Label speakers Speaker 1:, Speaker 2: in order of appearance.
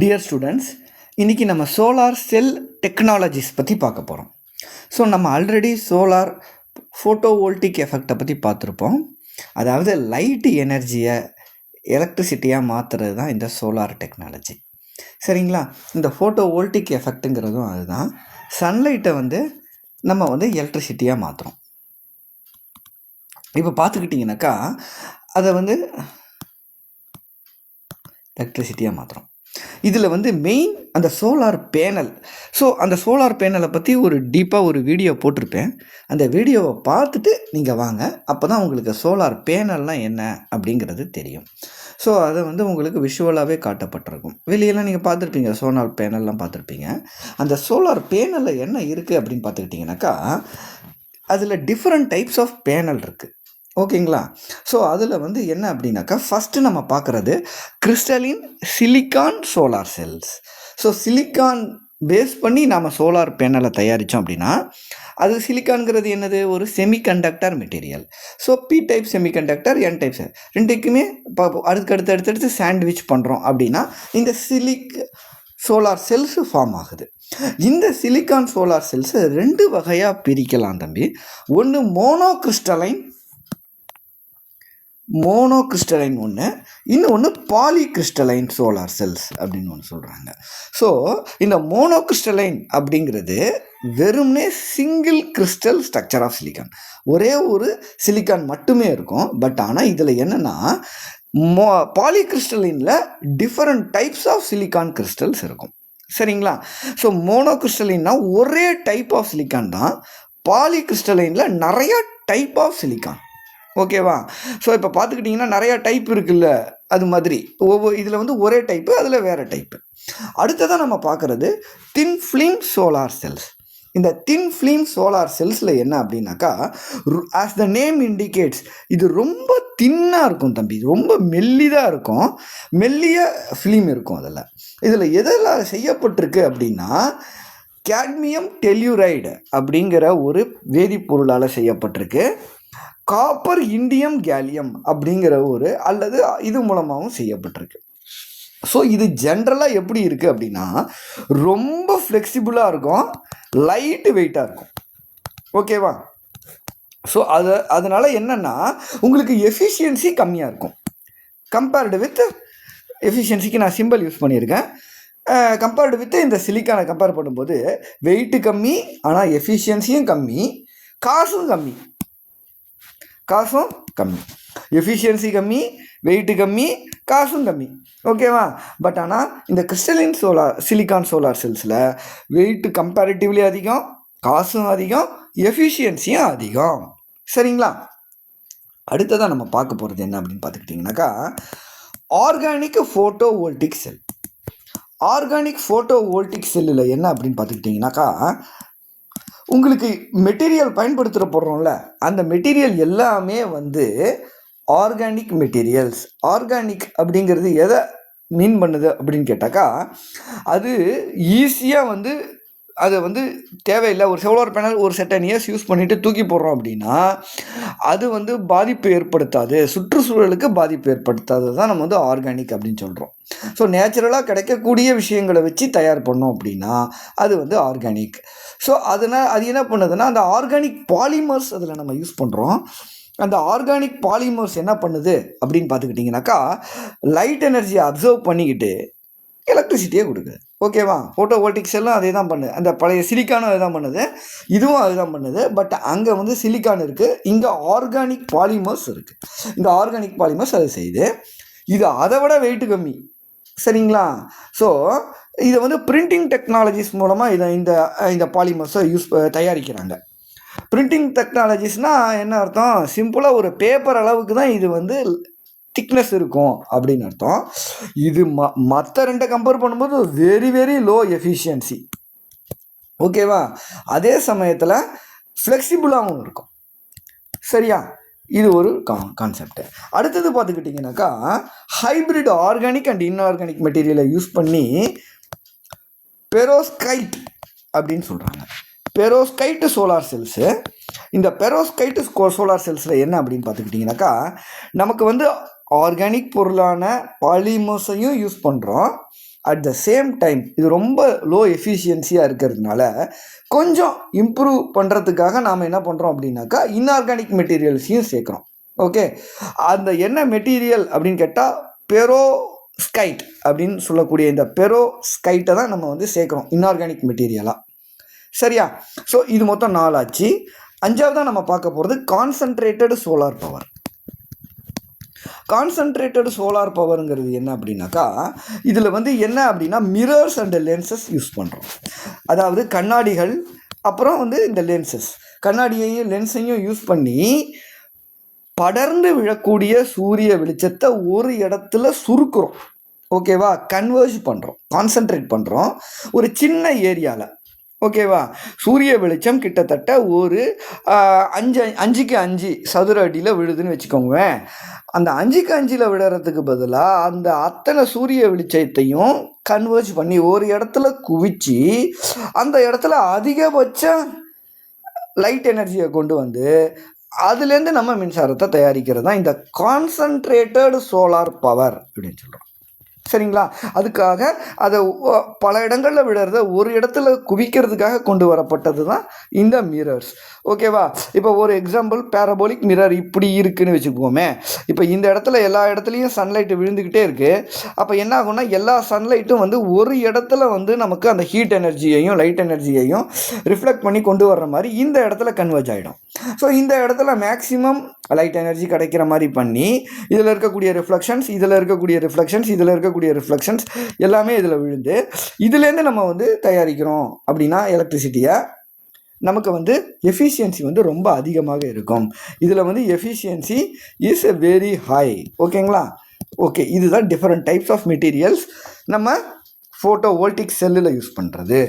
Speaker 1: Dear students, இன்றைக்கி நம்ம solar cell technologies பற்றி பார்க்க போகிறோம். ஸோ நம்ம ஆல்ரெடி சோலார் ஃபோட்டோவோல்டிக் எஃபெக்டை பற்றி பார்த்துருப்போம். அதாவது லைட் எனர்ஜியை எலக்ட்ரிசிட்டியாக மாற்றுறது தான் இந்த சோலார் டெக்னாலஜி. சரிங்களா? இந்த ஃபோட்டோவோல்டிக் எஃபெக்ட்டுங்கிறதும் அதுதான். சன்லைட்டை நம்ம எலக்ட்ரிசிட்டியாக மாற்றுறோம். இப்போ பார்த்துக்கிட்டிங்கனாக்கா அதை எலக்ட்ரிசிட்டியாக மாற்றுறோம். இதில் மெயின் அந்த சோலார் பேனல். ஸோ அந்த சோலார் பேனலை பற்றி ஒரு டீப்பாக ஒரு வீடியோ போட்டிருப்பேன். அந்த வீடியோவை பார்த்துட்டு நீங்கள் வாங்க. அப்போ தான் உங்களுக்கு சோலார் பேனல்னால் என்ன அப்படிங்கிறது தெரியும். ஸோ அதை உங்களுக்கு விஷுவலாகவே காட்டப்பட்டிருக்கும். வெளியெல்லாம் நீங்கள் பார்த்துருப்பீங்க, சோலார் பேனல்லாம் பார்த்துருப்பீங்க. அந்த சோலார் பேனலில் என்ன இருக்குது அப்படின்னு பார்த்துக்கிட்டிங்கனாக்கா அதில் டிஃப்ரெண்ட் டைப்ஸ் ஆஃப் பேனல் இருக்குது. ஓகேங்களா? ஸோ அதில் என்ன அப்படின்னாக்கா ஃபஸ்ட்டு நம்ம பார்க்குறது crystalline silicon solar cells. So silicon base பண்ணி நம்ம சோலார் பேனலை தயாரித்தோம் அப்படின்னா அது சிலிக்கான்கிறது என்னது? ஒரு semiconductor material. So P type semiconductor, N type ரெண்டுக்குமே அடுத்தடுத்து சாண்ட்விச் பண்ணுறோம் அப்படின்னா இந்த சோலார் செல்ஸு ஃபார்ம் ஆகுது. இந்த சிலிக்கான் சோலார் செல்ஸை ரெண்டு வகையாக பிரிக்கலாம் தம்பி. ஒன்று மோனோகிறிஸ்டலைன் ஒன்று, இன்னொன்று பாலிகிறிஸ்டலைன் சோலார் செல்ஸ் அப்படின்னு ஒன்று சொல்கிறாங்க. ஸோ இந்த மோனோகிறிஸ்டலைன் அப்படிங்கிறது வெறும்னே single crystal structure of silicon, ஒரே ஒரு சிலிக்கான் மட்டுமே இருக்கும். பட் ஆனால் இதில் என்னென்னா பாலிகிறிஸ்டலைனில் different types of silicon crystals இருக்கும். சரிங்களா? ஸோ மோனோகிறிஸ்டலைன்னா ஒரே டைப் ஆஃப் சிலிக்கான் தான். பாலிகிறிஸ்டலைனில் நிறையா டைப் ஆஃப் சிலிக்கான். ஓகேவா? ஸோ இப்போ பார்த்துக்கிட்டிங்கன்னா நிறையா டைப் இருக்குல்ல, அது மாதிரி இதில் ஒரே டைப்பு, அதில் வேறு டைப்பு. அடுத்ததான் நம்ம பார்க்குறது தின் ஃபிலிம் சோலார் செல்ஸ். இந்த தின் ஃபிலிம் சோலார் செல்ஸில் என்ன அப்படின்னாக்கா ஆஸ் த நேம் இண்டிகேட்ஸ், இது ரொம்ப தின்னாக இருக்கும் தம்பி, ரொம்ப மெல்லிதாக இருக்கும், மெல்லிய ஃபிலிம் இருக்கும். இதில் எதெல்லாம் செய்யப்பட்டிருக்கு அப்படின்னா கேட்மியம் டெல்யூரைடு அப்படிங்கிற ஒரு வேதிப்பொருளால் செய்யப்பட்டிருக்கு. காப்பர் இண்டியம் கேலியம் அப்படிங்கிற ஒரு அல்லது இது மூலமாகவும் செய்யப்பட்டிருக்கு. ஸோ இது ஜென்ரலாக எப்படி இருக்குது அப்படின்னா ரொம்ப ஃப்ளெக்சிபிளாக இருக்கும், லைட்டு வெயிட்டாக இருக்கும். ஓகேவா? ஸோ அதனால் என்னென்னா உங்களுக்கு எஃபிஷியன்சி கம்மியாக இருக்கும். கம்பேர்டு வித் எஃபிஷியன்சிக்கு நான் சிம்பிள் யூஸ் பண்ணியிருக்கேன். கம்பேர்டு வித் இந்த சிலிக்கானை கம்பேர் பண்ணும்போது வெயிட்டு கம்மி, ஆனால் எஃபிஷியன்சியும் கம்மி, காசும் கம்மி. எஃபிஷியன்சி கம்மி, வெயிட்டு கம்மி, காசும் கம்மி. ஓகேவா? பட் ஆனால் இந்த கிறிஸ்டலின் சிலிக்கான் சோலார் செல்ஸில் வெயிட்டு கம்பேரிட்டிவ்லி அதிகம், காசும் அதிகம், எஃபிஷியன்சியும் அதிகம். சரிங்களா? அடுத்ததான் நம்ம பார்க்க போகிறது என்ன அப்படின்னு பார்த்துக்கிட்டிங்கனாக்கா ஆர்கானிக் ஃபோட்டோவோல்டிக் செல். ஆர்கானிக் ஃபோட்டோவோல்டிக் செல்லில் என்ன அப்படின்னு பார்த்துக்கிட்டிங்கனாக்கா உங்களுக்கு மெட்டீரியல் பயன்படுத்துகிற போடுறோம்ல, அந்த மெட்டீரியல் எல்லாமே ஆர்கானிக் மெட்டீரியல்ஸ். ஆர்கானிக் அப்படிங்கிறது எதை மீன் பண்ணுது அப்படின்னு கேட்டாக்கா அது ஈஸியாக அது தேவையில்லை. ஒரு சோலார் பேனல் ஒரு செட்டன் இயர்ஸ் யூஸ் பண்ணிவிட்டு தூக்கி போடுறோம் அப்படின்னா அது பாதிப்பு ஏற்படுத்தாது, சுற்றுச்சூழலுக்கு பாதிப்பு ஏற்படுத்தாது தான் நம்ம ஆர்கானிக் அப்படின்னு சொல்கிறோம். ஸோ நேச்சுரலாக கிடைக்கக்கூடிய விஷயங்களை வச்சு தயார் பண்ணோம் அப்படின்னா அது ஆர்கானிக். ஸோ அதனால் அது என்ன பண்ணுதுன்னா அந்த ஆர்கானிக் பாலிமர்ஸ் அதில் நம்ம யூஸ் பண்ணுறோம். அந்த ஆர்கானிக் பாலிமர்ஸ் என்ன பண்ணுது அப்படின்னு பார்த்துக்கிட்டிங்கனாக்கா லைட் எனர்ஜியை அப்சர்வ் பண்ணிக்கிட்டு எலக்ட்ரிசிட்டியை கொடுக்குது. ஓகேவா? ஃபோட்டோவோல்டிக் செல்லும் அதே தான் பண்ணுது, அந்த பழைய சிலிக்கானும் அதே தான் பண்ணுது, இதுவும் அதுதான் பண்ணுது. பட் அங்கே சிலிக்கான் இருக்குது, இங்கே ஆர்கானிக் பாலிமர்ஸ் இருக்குது. இந்த ஆர்கானிக் பாலிமர்ஸ் அது செய்யுது. இது அதை விட வெயிட்டு கம்மி. சரிங்களா? ஸோ இதை பிரிண்டிங் டெக்னாலஜிஸ் மூலமாக இந்த பாலிமர்ஸை தயாரிக்கிறாங்க. பிரிண்டிங் டெக்னாலஜிஸ்னால் என்ன அர்த்தம்? சிம்பிளாக ஒரு பேப்பர் அளவுக்கு தான் இது திக்னஸ் இருக்கும் அப்படின்னு அர்த்தம். இது மற்ற ரெண்டை கம்பேர் பண்ணும்போது வெரி வெரி லோ எஃபிஷியன்சி. ஓகேவா? அதே சமயத்தில் ஃப்ளெக்சிபிளாகவும் இருக்கும். சரியா? இது ஒரு கான்செப்ட். அடுத்தது பார்த்துக்கிட்டிங்கனாக்கா ஹைப்ரிட் ஆர்கானிக் அண்ட் இன்ஆர்கானிக் மெட்டீரியலை யூஸ் பண்ணி பெரோஸ்கைட் அப்படின்னு சொல்கிறாங்க. பெரோஸ்கைட்டு சோலார் செல்ஸு. இந்த பெரோஸ்கைட்டு சோலார் செல்ஸில் என்ன அப்படின்னு பார்த்துக்கிட்டிங்கனாக்கா நமக்கு ஆர்கானிக் பொருளான பாலிமர்ஸையும் யூஸ் பண்ணுறோம், அட் த சேம் டைம் இது ரொம்ப லோ எஃபிஷியன்சியாக இருக்கிறதுனால கொஞ்சம் இம்ப்ரூவ் பண்ணுறதுக்காக நாம் என்ன பண்ணுறோம் அப்படின்னாக்கா இன்ஆர்கானிக் மெட்டீரியல்ஸையும் சேர்க்குறோம். ஓகே, அந்த என்ன மெட்டீரியல் அப்படின்னு கேட்டால் பெரோஸ்கைட் அப்படின்னு சொல்லக்கூடிய இந்த பெரோஸ்கைட்டை தான் நம்ம வந்து சேர்க்குறோம் இன்ஆர்கானிக் மெட்டீரியலாக. சரியா? ஸோ இது மொத்தம் 4 ஆச்சு. 5ஆவதாக நம்ம பார்க்க போகிறது concentrated solar power. Concentrated solar பவருங்கிறது என்ன அப்படின்னாக்கா, இதில் வந்து என்ன அப்படின்னா மிரர்ஸ் அண்ட் லென்சஸ் யூஸ் பண்ணுறோம். அதாவது கண்ணாடிகள், அப்புறம் வந்து இந்த லென்சஸ், கண்ணாடியையும் லென்ஸையும் யூஸ் பண்ணி படர்ந்து விழக்கூடிய சூரிய வெளிச்சத்தை ஒரு இடத்துல சுருக்குறோம். ஓகேவா? கன்வர்ஜ் பண்ணுறோம், கான்சன்ட்ரேட் பண்ணுறோம் ஒரு சின்ன ஏரியாவில். ஓகேவா? சூரிய வெளிச்சம் கிட்டத்தட்ட ஒரு 5x5 சதுர அடியில் விழுதுன்னு வச்சுக்கோங்க. அந்த 5x5 விடுறதுக்கு பதிலாக அந்த அத்தனை சூரிய வெளிச்சத்தையும் கன்வர்ஜ் பண்ணி ஒரு இடத்துல குவிச்சு அந்த இடத்துல அதிகபட்ச லைட் எனர்ஜியை கொண்டு வந்து அதுலேருந்து நம்ம மின்சாரத்தை தயாரிக்கிறது தான் இந்த கான்சன்ட்ரேட்டட் சோலார் பவர் அப்படின்னு சொல்கிறோம். சரிங்களா? அதுக்காக அதை பல இடங்களில் விடுறத ஒரு இடத்துல குவிக்கிறதுக்காக கொண்டு வரப்பட்டது தான் இந்த மிரர்ஸ். ஓகேவா? இப்போ ஒரு எக்ஸாம்பிள், பேரபோலிக் மிரர் இப்படி இருக்குன்னு வச்சுக்கோமே. இப்போ இந்த இடத்துல எல்லா இடத்துலையும் சன்லைட் விழுந்துக்கிட்டே இருக்குது. அப்போ என்ன ஆகும்னா எல்லா சன்லைட்டும் வந்து ஒரு இடத்துல வந்து நமக்கு அந்த ஹீட் எனர்ஜியையும் லைட் எனர்ஜியையும் ரிஃப்ளெக்ட் பண்ணி கொண்டு வர்ற மாதிரி இந்த இடத்துல கன்வர்ஜ் ஆகிடும். ஸோ இந்த இடத்துல மேக்ஸிமம் லைட் எனர்ஜி கிடைக்கிற மாதிரி பண்ணி இதில் இருக்கக்கூடிய ரிஃப்ளெக்ஷன்ஸ், இதில் இருக்கக்கூடிய ரிஃப்ளெக்ஷன்ஸ், இதில் இருக்கக்கூடிய ரிஃப்ளெக்ஷன்ஸ் எல்லாமே இதில் விழுந்து இதுலேருந்து நம்ம வந்து தயாரிக்கிறோம் அப்படின்னா எலக்ட்ரிசிட்டியை நமக்கு வந்து எஃபிஷியன்சி வந்து ரொம்ப அதிகமாக இருக்கும். இதில் வந்து எஃபிஷியன்சி இஸ் வெரி ஹை. ஓகேங்களா? ஓகே, இதுதான் டிஃப்ரெண்ட் டைப்ஸ் ஆஃப் மெட்டீரியல்ஸ் நம்ம ஃபோட்டோ வோல்டிக் செல்லில் யூஸ் பண்ணுறது.